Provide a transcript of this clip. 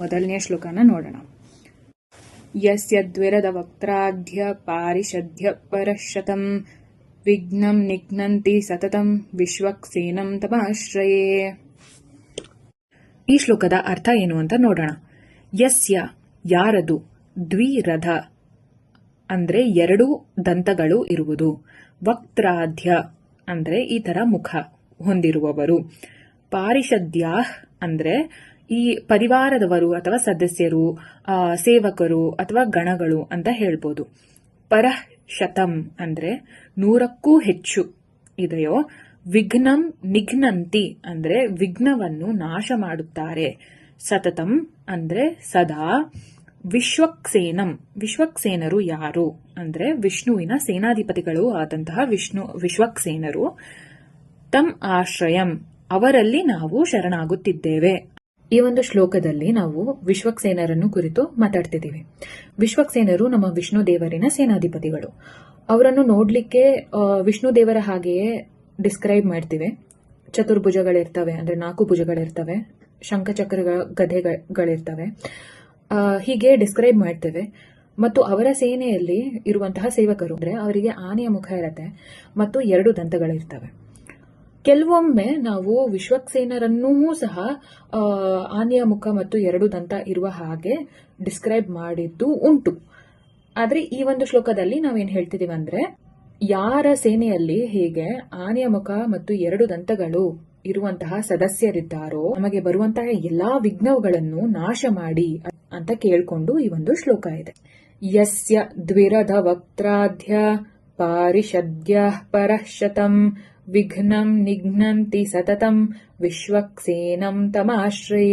ಮೊದಲನೆಯ ಶ್ಲೋಕನ ನೋಡೋಣ. ಯಸ್ಯ ದ್ವಿರದ ವಕ್ತ್ರಾಧ್ಯ ಪಾರಿಷದ್ಯ ಪರಶತಂ ವಿಘ್ನಂ ನಿಘ್ನಂತಿ ಸತತಂ ವಿಶ್ವಕ್ಸೇನಂ ತಮಾಶ್ರಯೇ. ಈ ಶ್ಲೋಕದ ಅರ್ಥ ಏನು ಅಂತ ನೋಡೋಣ. ಯಸ್ಯ ಯಾರದು, ದ್ವಿರಥ ಅಂದ್ರೆ ಎರಡು ದಂತಗಳು ಇರುವುದು, ವಕ್ತ್ರಾಧ್ಯ ಅಂದ್ರೆ ಈ ತರ ಮುಖ ಹೊಂದಿರುವವರು, ಪಾರಿಷದ್ಯಾಹ್ ಅಂದ್ರೆ ಈ ಪರಿವಾರದವರು ಅಥವಾ ಸದಸ್ಯರು, ಸೇವಕರು ಅಥವಾ ಗಣಗಳು ಅಂತ ಹೇಳ್ಬೋದು. ಪರಃ ಶತಂ ಅಂದ್ರೆ 100ಕ್ಕೂ ಹೆಚ್ಚು ಇದೆಯೋ, ವಿಘ್ನಂ ನಿಘ್ನಂತಿ ಅಂದ್ರೆ ವಿಘ್ನವನ್ನು ನಾಶ ಮಾಡುತ್ತಾರೆ, ಸತತಂ ಅಂದ್ರೆ ಸದಾ, ವಿಶ್ವಕ್ಸೇನಂ ವಿಶ್ವಕ್ಸೇನರು ಯಾರು ಅಂದ್ರೆ ವಿಷ್ಣುವಿನ ಸೇನಾಧಿಪತಿಗಳು ಆದಂತಹ ವಿಶ್ವಕ್ಸೇನರು, ತಂ ಆಶ್ರಯಂ ಅವರಲ್ಲಿ ನಾವು ಶರಣಾಗುತ್ತಿದ್ದೇವೆ. ಈ ಒಂದು ಶ್ಲೋಕದಲ್ಲಿ ನಾವು ವಿಶ್ವಕ್ಸೇನರನ್ನು ಕುರಿತು ಮಾತಾಡ್ತಿದ್ದೀವಿ. ವಿಶ್ವಕ್ಸೇನರು ನಮ್ಮ ವಿಷ್ಣು ದೇವರಿನ ಸೇನಾಧಿಪತಿಗಳು. ಅವರನ್ನು ನೋಡ್ಲಿಕ್ಕೆ ವಿಷ್ಣು ದೇವರ ಹಾಗೆಯೇ ಡಿಸ್ಕ್ರೈಬ್ ಮಾಡ್ತೀವಿ. ಚತುರ್ಭುಜಗಳಿರ್ತವೆ ಅಂದ್ರೆ 4 ಭುಜಗಳಿರ್ತವೆ, ಶಂಖಚಕ್ರಗಳ ಗದೆಗಳಿರ್ತವೆ, ಹೀಗೆ ಡಿಸ್ಕ್ರೈಬ್ ಮಾಡ್ತೇವೆ. ಮತ್ತು ಅವರ ಸೇನೆಯಲ್ಲಿ ಇರುವಂತಹ ಸೇವಕರು ಅಂದ್ರೆ ಅವರಿಗೆ ಆನೆಯ ಮುಖ ಇರುತ್ತೆ ಮತ್ತು 2 ದಂತಗಳಿರ್ತವೆ. ಕೆಲವೊಮ್ಮೆ ನಾವು ವಿಶ್ವಕ್ಸೇನರನ್ನೂ ಸಹ ಆನೆಯ ಮುಖ ಮತ್ತು 2 ದಂತ ಇರುವ ಹಾಗೆ ಡಿಸ್ಕ್ರೈಬ್ ಮಾಡಿದ್ದು ಉಂಟು. ಆದ್ರೆ ಈ ಒಂದು ಶ್ಲೋಕದಲ್ಲಿ ನಾವೇನ್ ಹೇಳ್ತಿದೀವಿ ಅಂದ್ರೆ, ಯಾರ ಸೇನೆಯಲ್ಲಿ ಹೇಗೆ ಆನೆಯ ಮುಖ ಮತ್ತು 2 ದಂತಗಳು ಇರುವಂತಹ ಸದಸ್ಯರಿದ್ದಾರೋ ನಮಗೆ ಬರುವಂತಹ ಎಲ್ಲಾ ವಿಘ್ನಗಳನ್ನು ನಾಶ ಮಾಡಿ ಅಂತ ಕೇಳ್ಕೊಂಡು ಈ ಒಂದು ಶ್ಲೋಕ ಇದೆ. ಯಸ್ಯ ದ್ವಿರದ ವಕ್ತ್ರಾಧ್ಯ ಪಾರಿಷದ್ಯ ಪರಶತಂ ವಿಘ್ನಂ ನಿಘ್ನಂತಿ ಸತತಂ ವಿಶ್ವಕ್ಸೇನಂ ತಮಾಶ್ರಯೇ.